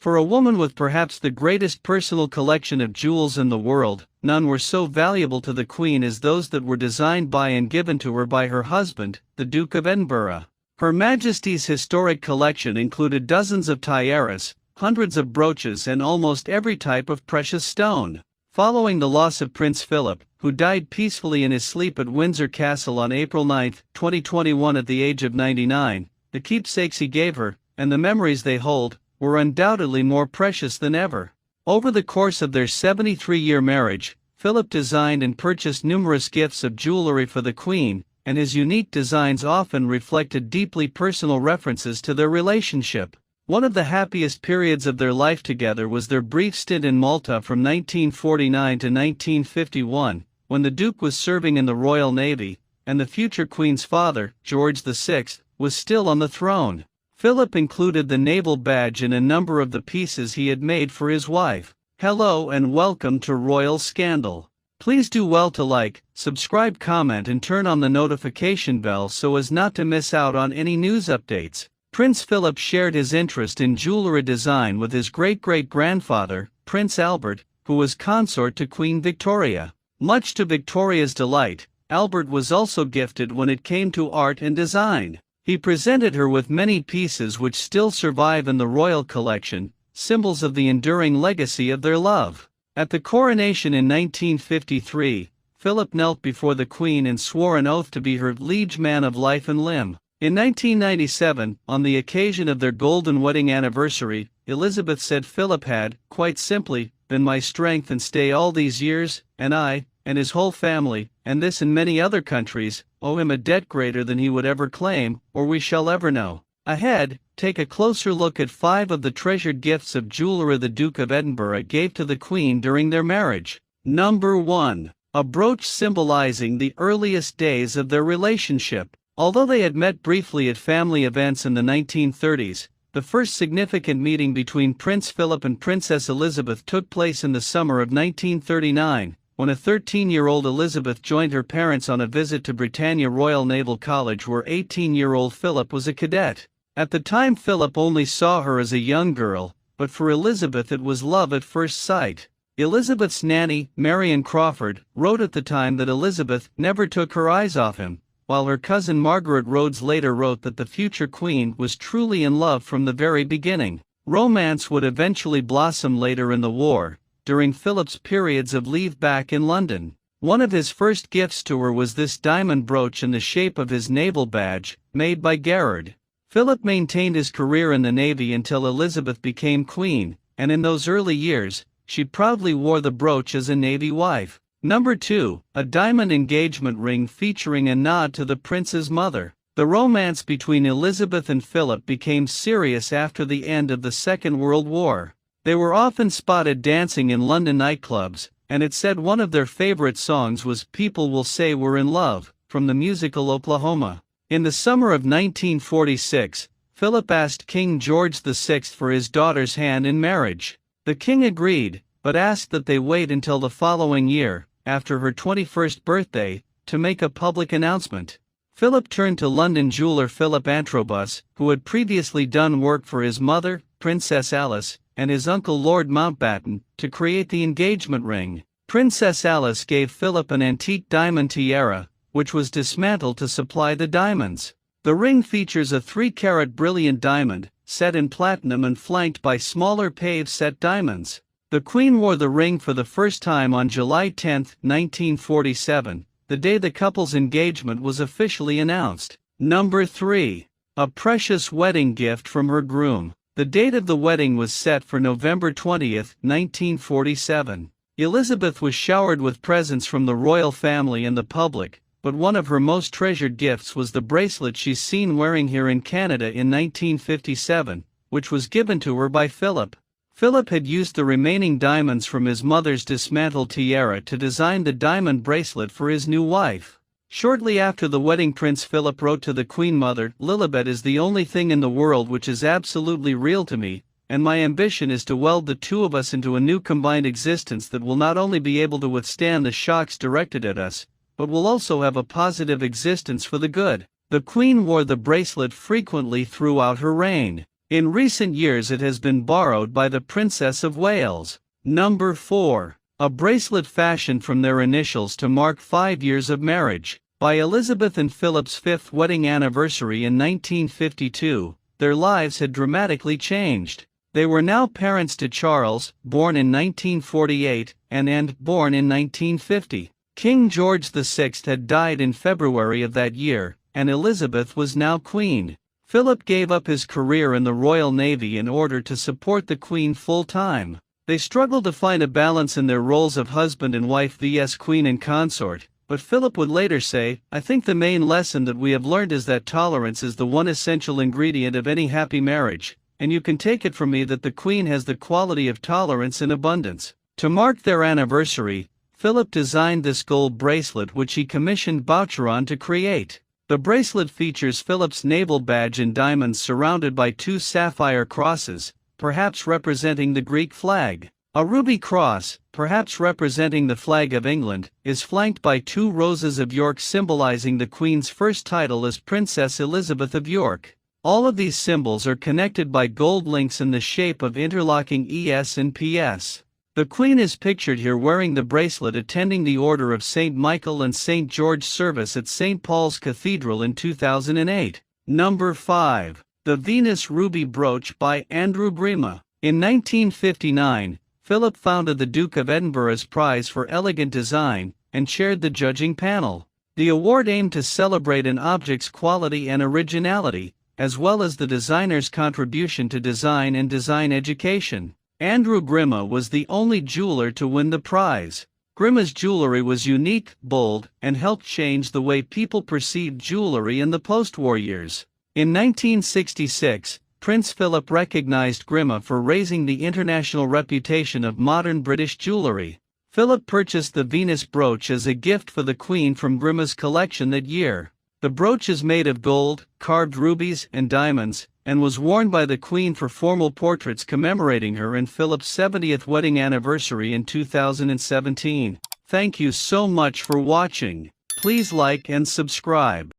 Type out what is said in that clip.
For a woman with perhaps the greatest personal collection of jewels in the world, none were so valuable to the Queen as those that were designed by and given to her by her husband, the Duke of Edinburgh. Her Majesty's historic collection included dozens of tiaras, hundreds of brooches and almost every type of precious stone. Following the loss of Prince Philip, who died peacefully in his sleep at Windsor Castle on April 9, 2021 at the age of 99, the keepsakes he gave her, and the memories they hold, were undoubtedly more precious than ever. Over the course of their 73-year marriage, Philip designed and purchased numerous gifts of jewellery for the Queen, and his unique designs often reflected deeply personal references to their relationship. One of the happiest periods of their life together was their brief stint in Malta from 1949 to 1951, when the Duke was serving in the Royal Navy, and the future Queen's father, George VI, was still on the throne. Philip included the naval badge in a number of the pieces he had made for his wife. Hello and welcome to Royal Scandal. Please do well to like, subscribe, comment and turn on the notification bell so as not to miss out on any news updates. Prince Philip shared his interest in jewellery design with his great-great-grandfather, Prince Albert, who was consort to Queen Victoria. Much to Victoria's delight, Albert was also gifted when it came to art and design. He presented her with many pieces which still survive in the royal collection, symbols of the enduring legacy of their love. At the coronation in 1953, Philip knelt before the Queen and swore an oath to be her liege man of life and limb. In 1997, on the occasion of their golden wedding anniversary, Elizabeth said Philip had, quite simply, been my strength and stay all these years, and I, and his whole family, and this and many other countries, owe him a debt greater than he would ever claim, or we shall ever know. Ahead, take a closer look at 5 of the treasured gifts of jewellery the Duke of Edinburgh gave to the Queen during their marriage. Number 1. A brooch symbolizing the earliest days of their relationship. Although they had met briefly at family events in the 1930s, the first significant meeting between Prince Philip and Princess Elizabeth took place in the summer of 1939, when a 13-year-old Elizabeth joined her parents on a visit to Britannia Royal Naval College where 18-year-old Philip was a cadet. At the time Philip only saw her as a young girl, but for Elizabeth it was love at first sight. Elizabeth's nanny, Marion Crawford, wrote at the time that Elizabeth never took her eyes off him, while her cousin Margaret Rhodes later wrote that the future Queen was truly in love from the very beginning. Romance would eventually blossom later in the war, during Philip's periods of leave back in London. One of his first gifts to her was this diamond brooch in the shape of his naval badge, made by Garrard. Philip maintained his career in the Navy until Elizabeth became Queen, and in those early years, she proudly wore the brooch as a Navy wife. Number 2. A diamond engagement ring featuring a nod to the prince's mother. The romance between Elizabeth and Philip became serious after the end of the Second World War. They were often spotted dancing in London nightclubs, and it said one of their favorite songs was "People Will Say We're in Love," from the musical Oklahoma. In the summer of 1946, Philip asked King George VI for his daughter's hand in marriage. The king agreed, but asked that they wait until the following year, after her 21st birthday, to make a public announcement. Philip turned to London jeweller Philip Antrobus, who had previously done work for his mother, Princess Alice, and his uncle Lord Mountbatten, to create the engagement ring. Princess Alice gave Philip an antique diamond tiara, which was dismantled to supply the diamonds. The ring features a 3-carat brilliant diamond, set in platinum and flanked by smaller pave-set diamonds. The Queen wore the ring for the first time on July 10, 1947, the day the couple's engagement was officially announced. Number 3. A precious wedding gift from her groom. The date of the wedding was set for November 20, 1947. Elizabeth was showered with presents from the royal family and the public, but one of her most treasured gifts was the bracelet she's seen wearing here in Canada in 1957, which was given to her by Philip. Philip had used the remaining diamonds from his mother's dismantled tiara to design the diamond bracelet for his new wife. Shortly after the wedding, Prince Philip wrote to the Queen Mother, "Lilibet is the only thing in the world which is absolutely real to me, and my ambition is to weld the two of us into a new combined existence that will not only be able to withstand the shocks directed at us, but will also have a positive existence for the good." The Queen wore the bracelet frequently throughout her reign. In recent years it has been borrowed by the Princess of Wales. Number 4. A bracelet fashioned from their initials to mark 5 years of marriage. By Elizabeth and Philip's 5th wedding anniversary in 1952, their lives had dramatically changed. They were now parents to Charles, born in 1948, and Anne, born in 1950. King George VI had died in February of that year, and Elizabeth was now Queen. Philip gave up his career in the Royal Navy in order to support the Queen full-time. They struggled to find a balance in their roles of husband and wife vs Queen and consort, but Philip would later say, "I think the main lesson that we have learned is that tolerance is the one essential ingredient of any happy marriage, and you can take it from me that the Queen has the quality of tolerance in abundance." To mark their anniversary, Philip designed this gold bracelet which he commissioned Boucheron to create. The bracelet features Philip's naval badge in diamonds surrounded by 2 sapphire crosses, perhaps representing the Greek flag. A ruby cross, perhaps representing the flag of England, is flanked by 2 roses of York symbolizing the Queen's first title as Princess Elizabeth of York. All of these symbols are connected by gold links in the shape of interlocking ES and PS. The Queen is pictured here wearing the bracelet attending the Order of St. Michael and St. George service at St. Paul's Cathedral in 2008. Number 5. The Venus Ruby Brooch by Andrew Grima. In 1959, Philip founded the Duke of Edinburgh's Prize for Elegant Design, and chaired the judging panel. The award aimed to celebrate an object's quality and originality, as well as the designer's contribution to design and design education. Andrew Grima was the only jeweler to win the prize. Grima's jewelry was unique, bold, and helped change the way people perceived jewelry in the post-war years. In 1966, Prince Philip recognized Grima for raising the international reputation of modern British jewelry. Philip purchased the Venus brooch as a gift for the Queen from Grima's collection that year. The brooch is made of gold, carved rubies, and diamonds, and was worn by the Queen for formal portraits commemorating her and Philip's 70th wedding anniversary in 2017. Thank you so much for watching. Please like and subscribe.